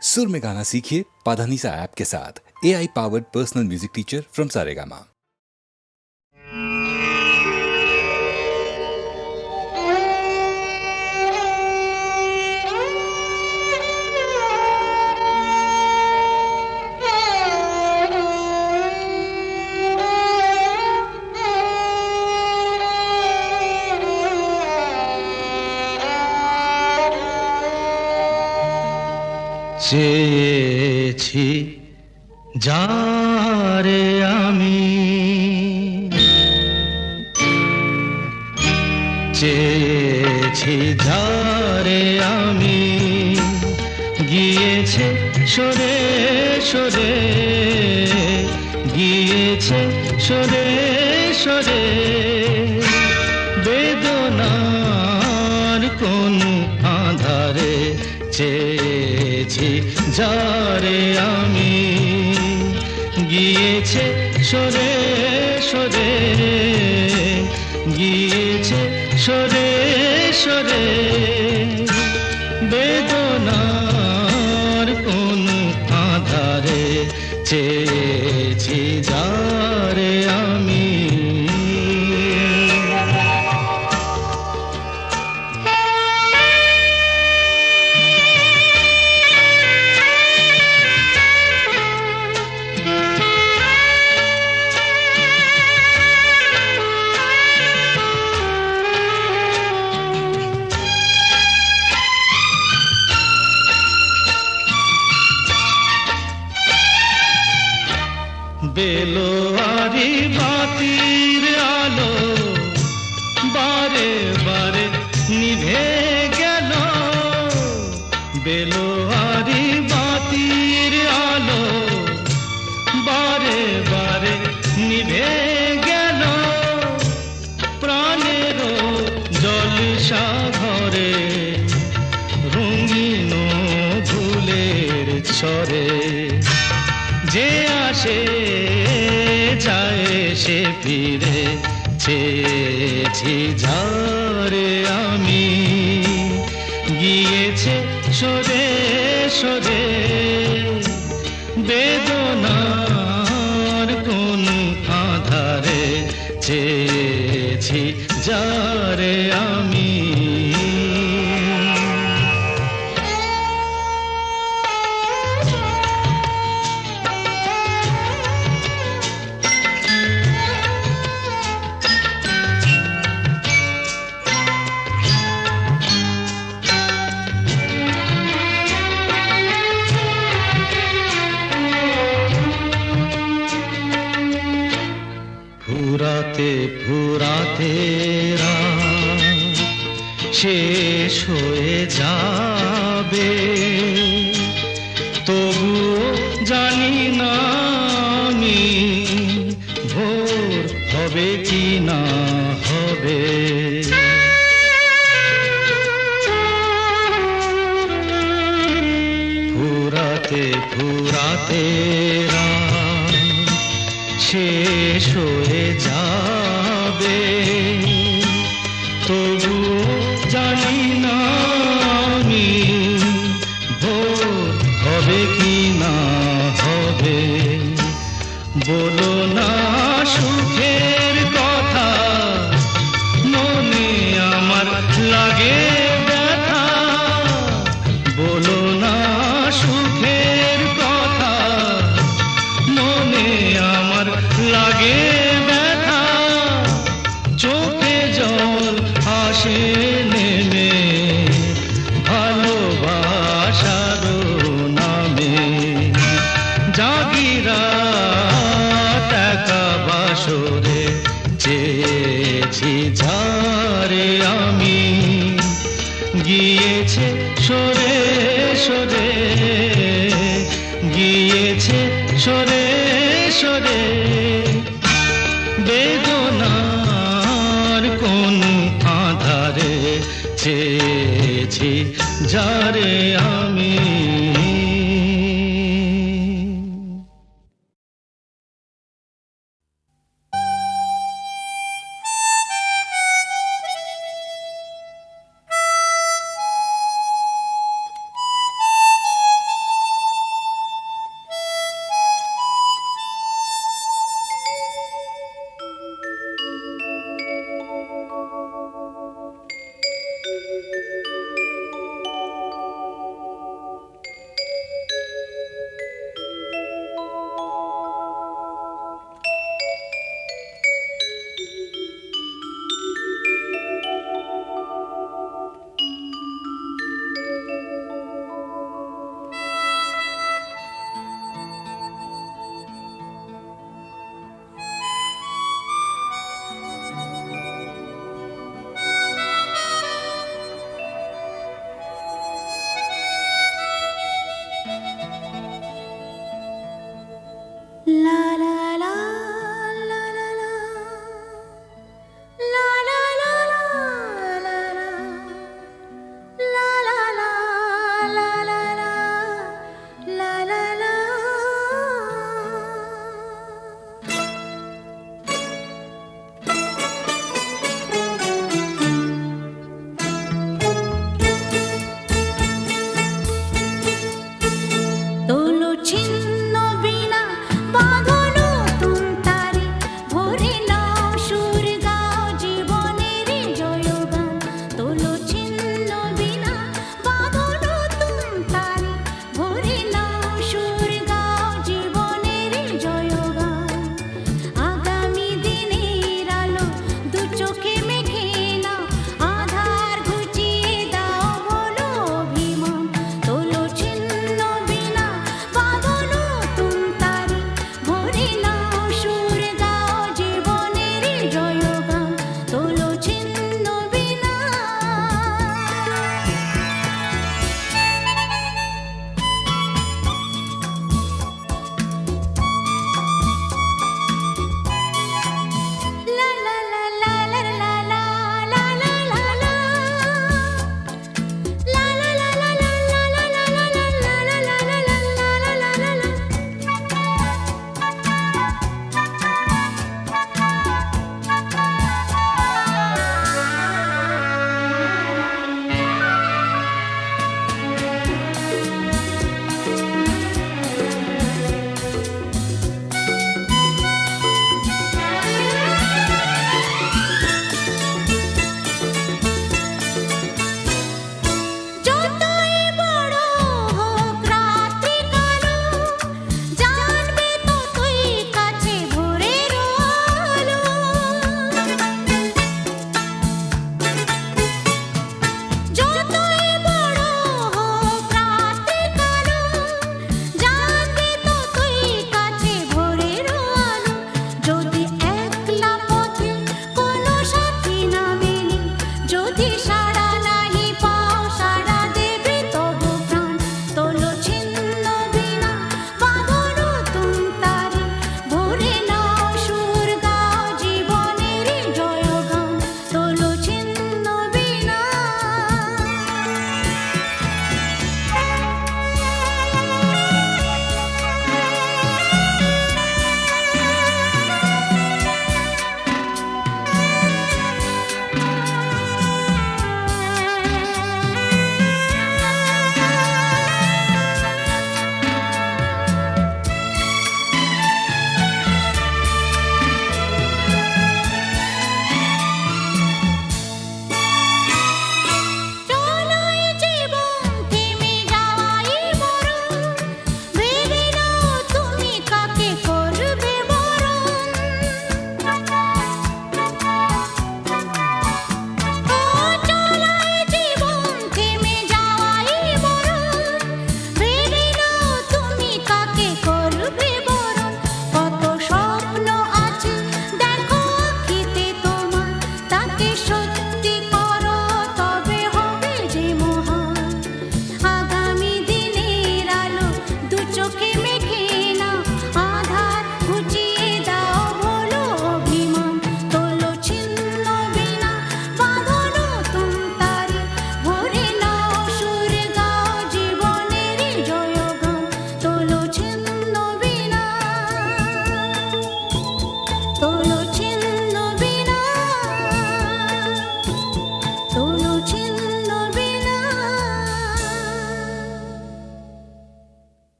सुर में गाना सीखिए पाधानीसा ऐप के साथ। AI powered personal music teacher from Saregama. চেয়েছি যারে আমি, চেয়েছি যারে আমি, গিয়েছে সরে সরে, গিয়েছে সরে সরে, বেদনার কোন আধারে চেয়েছি যারে আমি, গিয়েছে সরে সরে, গিয়েছে সরে সরে, বেদনার কোন আধারে চেয়েছি যারে আমি। বেলোয়ারি বাতির আলো বারে বারে নিভে গেল, বেলোয়ারি বাতির আলো বারে বারে নিভে গেল, প্রাণেরও জলসা ঘরে রঙিন ফুলের ছড়ে, যে আসে যায় সে ফিরে, চেয়েছি যারে আমি, গিয়েছে সরে সরে, বেদনার কোন আধারে চেয়েছি যারে আমি। ফুরাতে ফুরাতে রাত শেষ হয়ে যাবে, তবুও জানি না আমি ভোর হবে কি না হবে। ফুরাতে ফুরাতে রাত শেষ হয়ে যাবে, তবুও জানি না আমি ভোর হবে কি না হবে। বলো না সুখের কথা, মনে আমার লাগে ব্যথা, বলো না সুখের কথা, মনে আমার লাগে ব্যথা, চোখে জল আসে নেমে ভালোবাসার নামে, জাগিরা টাকা বাসরে চেয়েছি যারে আমি, গিয়েছে সরে সরে, গিয়েছে সরে সরে, বেদনার কোন আধারে চেয়েছি যারে আমি।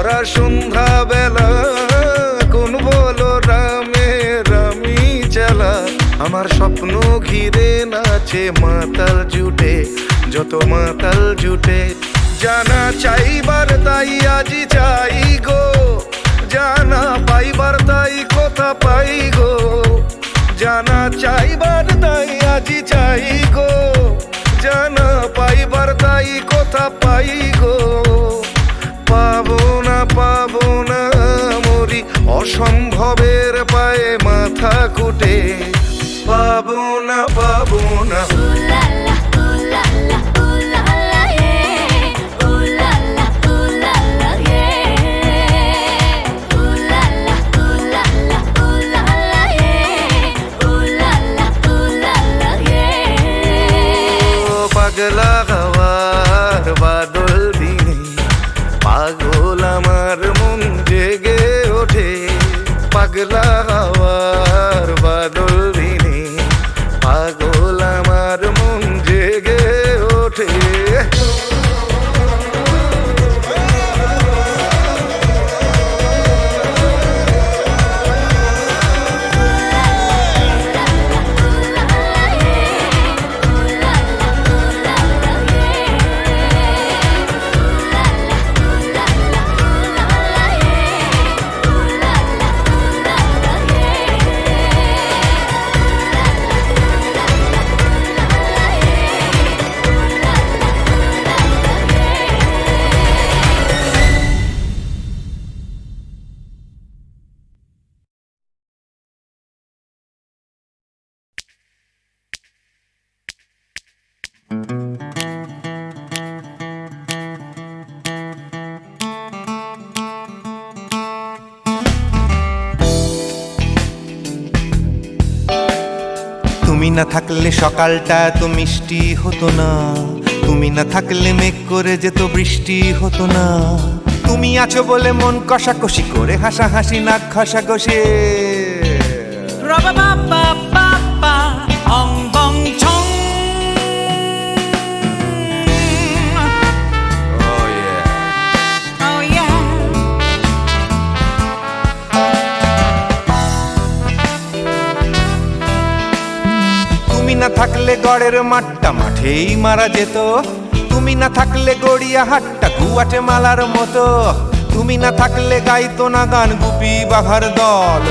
ভরা সন্ধ্যা বেলা কোন বলো রামের আমি চালা আমার স্বপ্ন ঘিরে নাচে মাতাল জুটে যত মাতাল জুটে জানা চাইবার তাই আজি চাই গো জানা পাইবার তাই কথা পাই গো জানা চাইবার তাই আজি চাই গো জানা পাইবার তাই কথা পাই গো পাবো না মরি অসম্ভবের পায়ে মাথা কুটে পাবো না পাগলা হওয়ার বাদল দিনে পাগল আমার মন জেগে ওঠে পাগলা হওয়ার বাদল দিনে পাগল আমার মন জেগে ওঠে তুমি না থাকলে সকালটা এত মিষ্টি হতো না তুমি না থাকলে মেঘ করে যেত বৃষ্টি হতো না তুমি আছো বলে মন কষাকষি করে হাসাহাসি নাক ঘষাঘষি তুমি না থাকলে গড়ের মাঠটা মাঠেই মারা যেত তুমি না থাকলে গড়িয়া হাটটা গুয়াটে মালার মতো তুমি না থাকলে গাইতো না গান গুপি বাঘার দল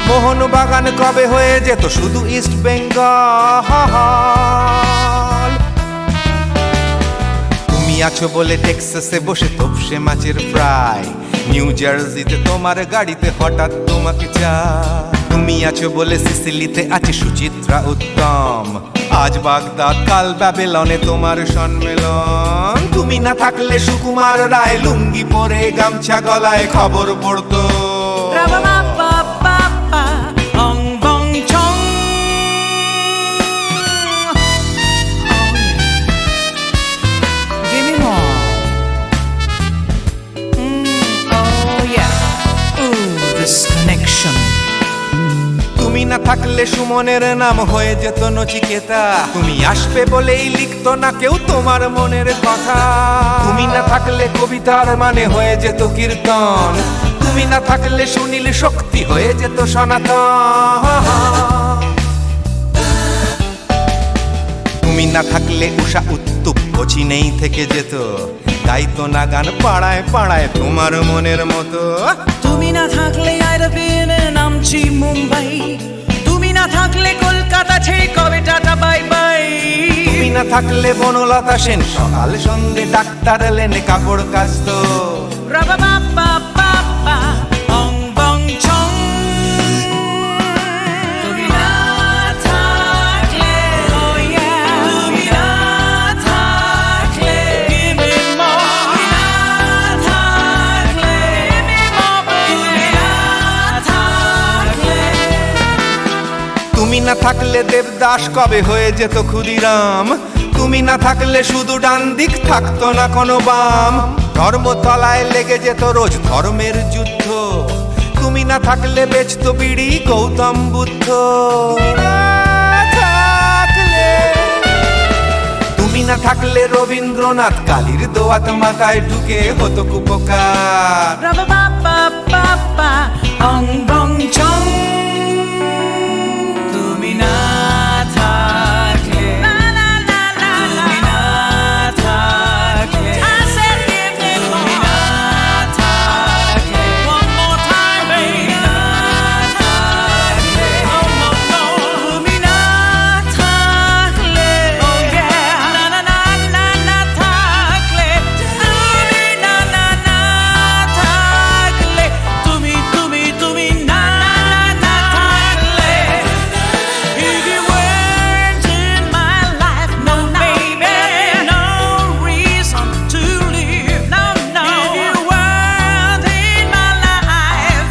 মোহন বাগান কবে হয়ে যেত শুধু ইস্ট বেঙ্গল তুমি আছো বলে টেক্সাসে বসে তপসে মাছের ফ্রাই নিউ জার্সিতে তোমার গাড়িতে হঠাৎ তোমাকে চাই তুমি আছো বলে সিসিলিতে আছে সুচিত্রা উত্তম আজ বাগদাদ কাল ব্যাবিলনে তোমার সম্মেলন তুমি না থাকলে সুকুমার রায় লুঙ্গি পরে গামছা গলায় খবর পড়তো তুমি না থাকলে সুমনের নাম হয়ে যেত নচিকেতা তুমি আসবে বলেই লিখতো না কেউ তোমার মনের কথা তুমি না থাকলে কবিতার মানে হয়ে যেত কীর্তন তুমি না থাকলে সুনীল শক্তি হয়ে যেত সনাতন তুমি না থাকলে উষা উত্তুপ নেই থেকে যেত গাইতো না গান পাড়ায় পাড়ায় তোমার মনের মতো তুমি না থাকলে আইরবিনে নামছি মুম্বাই তুমি না থাকলে কলকাতা ছেড়ে কবে টাটা বাই বাই তুমি না থাকলে বনলতা সেন সকাল সন্ধে ডাক্তার লেনে কাপড় কাচতো রাবা বাবা বাবা অং বং ছং তুমি না থাকলে ও ইয়া তুমি না থাকলে give me more তুমি না থাকলে give me more তুমি না থাকলে তুমি না থাকলে দেবদাস কবে হয়ে যেত ক্ষুদিরাম তুমি না থাকলে শুধু ডান দিক থাকতো না কোনো বাম ধর্মতলায় লেগে যেত রোজ ধর্মের যুদ্ধ তুমি না থাকলে বেচতো বিড়ি গৌতম বুদ্ধ তুমি না থাকলে রবীন্দ্রনাথ কালির দোয়াত মাথায় ঢুকে হতো কুপকার। Rubba ba ba ba ba, ong bong chong. তুমি না থাকলে, la la la la, তুমি না থাকলে, I said give me more. তুমি না থাকলে, one more time, baby. তুমি না থাকলে, oh no no. তুমি না থাকলে, oh yeah. না না না না না থাকলে, তুমি না না না থাকলে, তুমি না না না থাকলে. If you weren't in my life, no baby, no reason to live, no no. If you weren't in my life,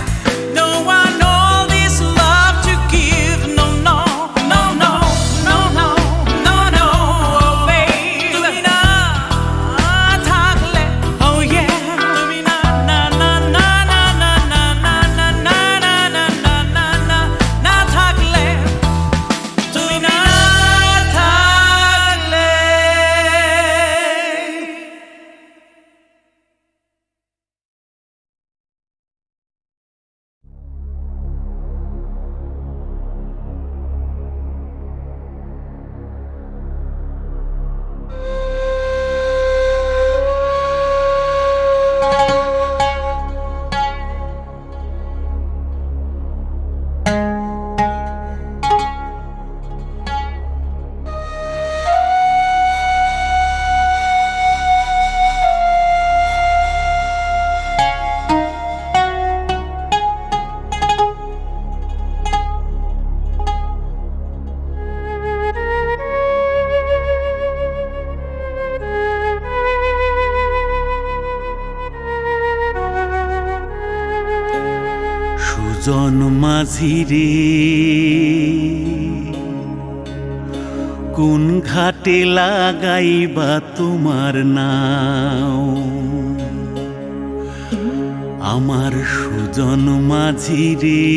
no one all this love to give, no no no no no no no no, oh baby. তুমি না থাকলে, oh yeah. তুমি না না না না না না না না না না না না না না না না থাকলে, তুমি না থাকলে. সুজন মাঝি রে, কোন ঘাটে লাগাইবা তোমার নাও? আমার সুজন মাঝি রে,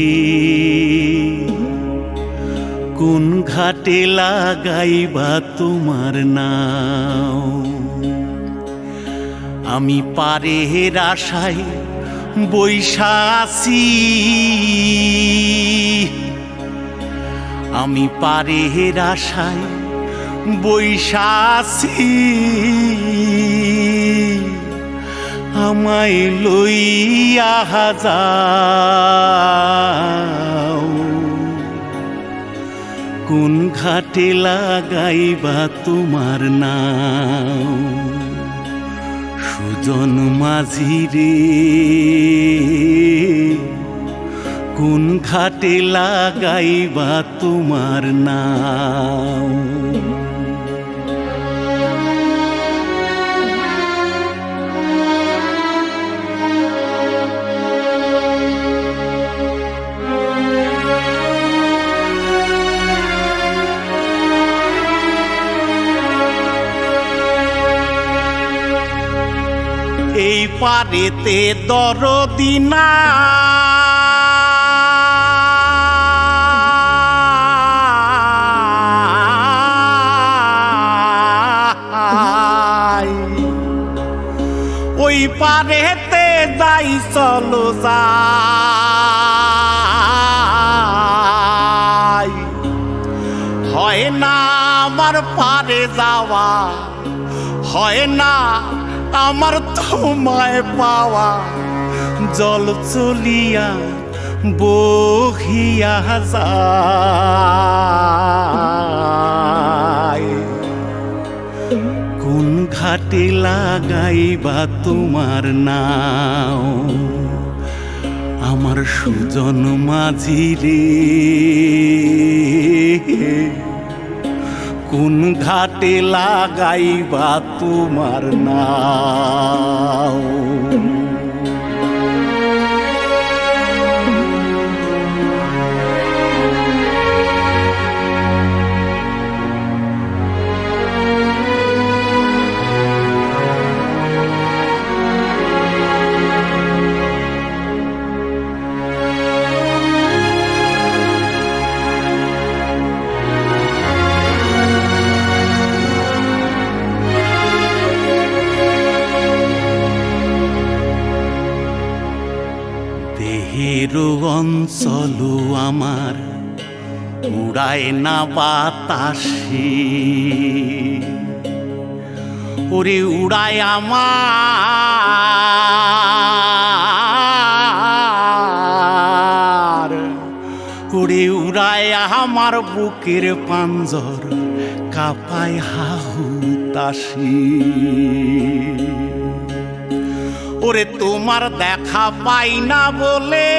কোন ঘাটে লাগাইবা তোমার নাও? আমি পারের আশায় বৈশা আছি, আমি পারের আশায় বৈশা আছি, আমায় লইয়া যাও। কোন ঘাটে লাগাইবা তোমার নাও? সুজন মাঝি রে, কোন ঘাটে লাগাইবা তোমার নাও? এই পারেতে দরদি নাই, ওই পারেতে যাই চলো যাই। হয় না আমার পারে যাওয়া, হয় না আমার তোমায় পাওয়া, জল চলিয়া বহিয়া যায়। কোন ঘাটে লাগাইবা তোমার নাও? আমার সুজন মাঝি রে, কোন ঘাটে লাগাইবা তোমার নাও? দেহের অঞ্চল আমার উড়ায় না বাতাসে, ওরে উড়ায় আমার, ওরে উড়ায় আমার বুকের পাঞ্জর কাঁপায় হাহুতাশি। ওরে তোমার দেখা পাই না বলে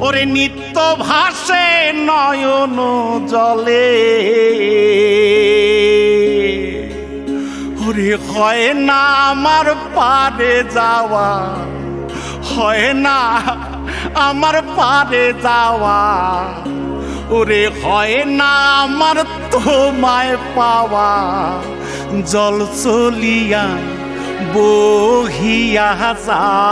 ওরে নিত্য ভাসে নয়ন জলে, ওরে হয় না আমার পারে যাওয়া, হয় না আমার পারে যাওয়া, ওরে হয় না আমার তোমায় পাওয়া। জল চলিয়া বহিয়া যায়,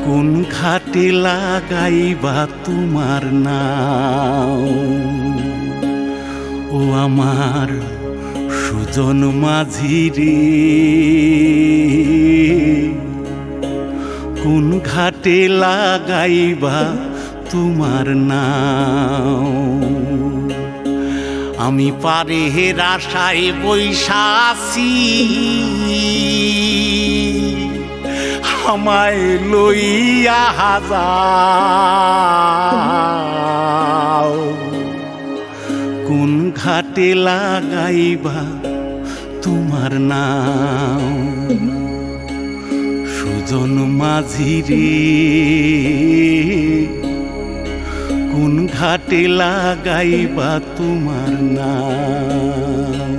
কোন ঘাটে লাগাইবা তোমার নাও, ও আমার সুজন মাঝি রে, কোন ঘাটে লাগাইবা তোমার নাও। আমি পারে আশায় বৈশাসি, আমায় লইয়া যাও, কোন ঘাটে লাগাইবা তোমার নাও, সুজন মাঝি রে, কোন ঘাটে লাগাইবা তোমার নাম।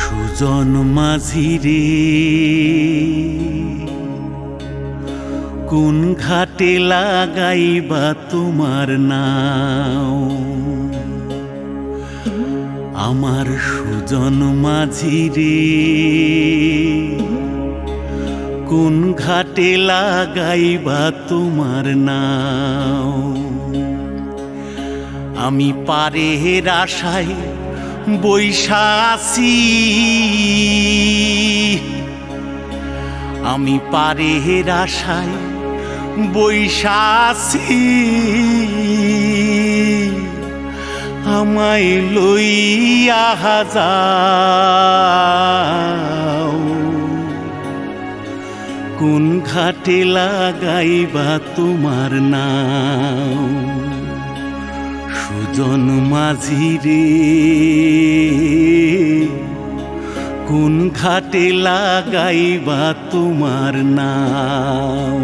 সুজন মাঝি রে, কোন ঘাটে লাগাইবা তোমার নাও, আমার সুজন মাঝি রে, কোন ঘাটে লাগাইবা তোমার নাও। আমি পারের আশায় বৈশাসি, আমি পারের আশায় বৈশাসি, আমায় লইয়া যাও, কোন ঘাটে লাগাইবা তোমার নাও, সুজন মাঝি রে, কোন ঘাটে লাগাইবা তোমার নাও।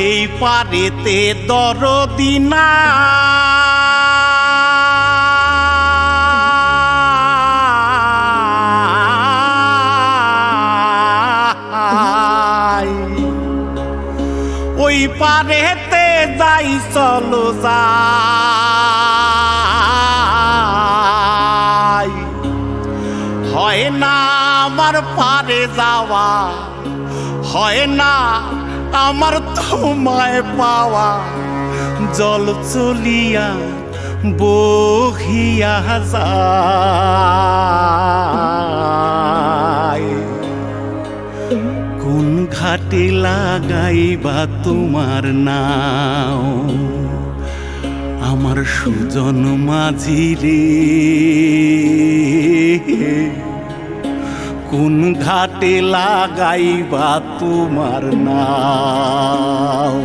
এই পারেতে দরদি নাই, ওই পারেতে যাই চলো যাই, হয় না আমার পারে যাওয়া, হয় না আমার তোমায় পাওয়া, জল চলিয়া বহিয়া যায়। কোন ঘাটে লাগাইবা তোমার নাও আমার সুজন মাঝি রে, কোন ঘাটে লাগাইবা তোমার নাও।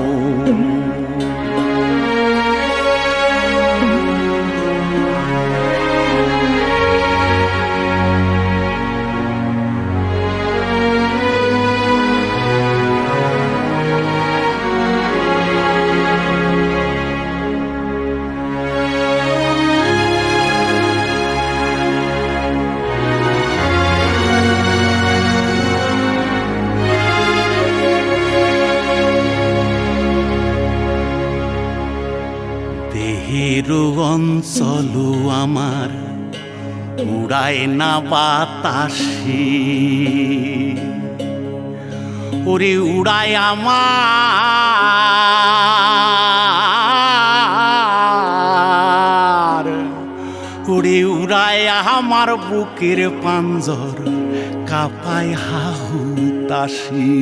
দেহের অঞ্চল আমার উড়ায় না বাতাসে, ওরে উড়ায় আমার, ওরে উড়ায় আমার বুকের পাঞ্জর কাঁপায় হাহুতাশি।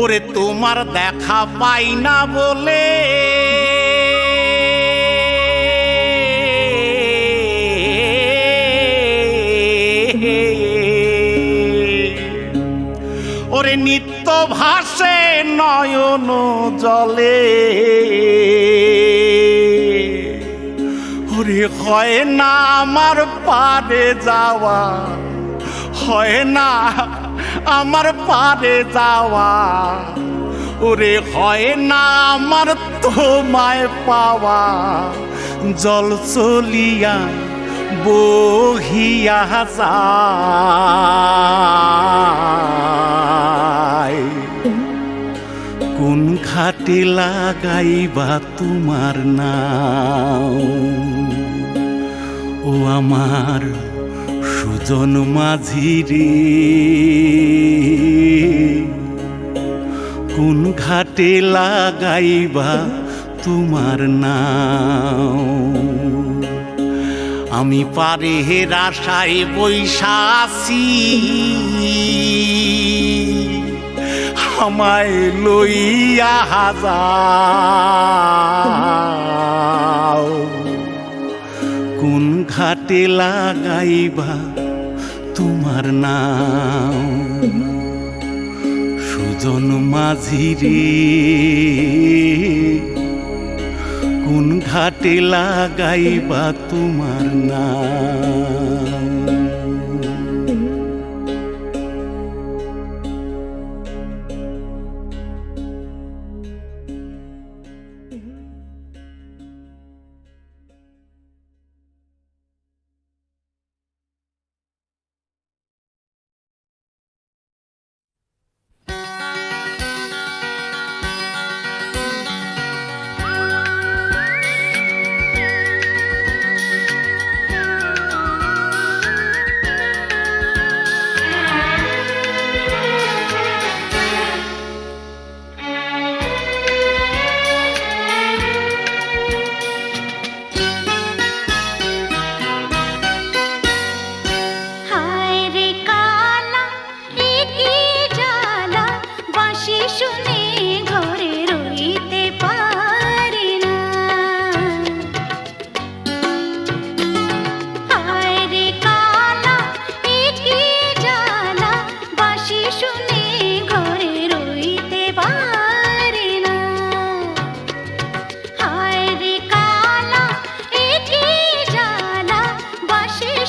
ওরে তোমার দেখা পাই না বলে ওরে নিত্য ভাসে নয়ন জলে, ওরে হয় না আমার পারে যাওয়া, হয় না আমার পারে যাওয়া, ওরে হয় না আমার তোমায় পাওয়া, জল চলিয়া বহিয়া যায়। কোন ঘাটে লাগাইবা তোমার নাও ও আমার সুজন মাঝি রে, কোন ঘাটে লাগাইবা তোমার নাও। আমি পারে আশায় বৈশা আছি, আমায় লইয়া যাও। কোন ঘাটে লাগাইবা তোমার নাও সুজন মাঝি রে, কোন ঘাটে লাগাইবা তোমার নাও।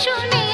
শুনে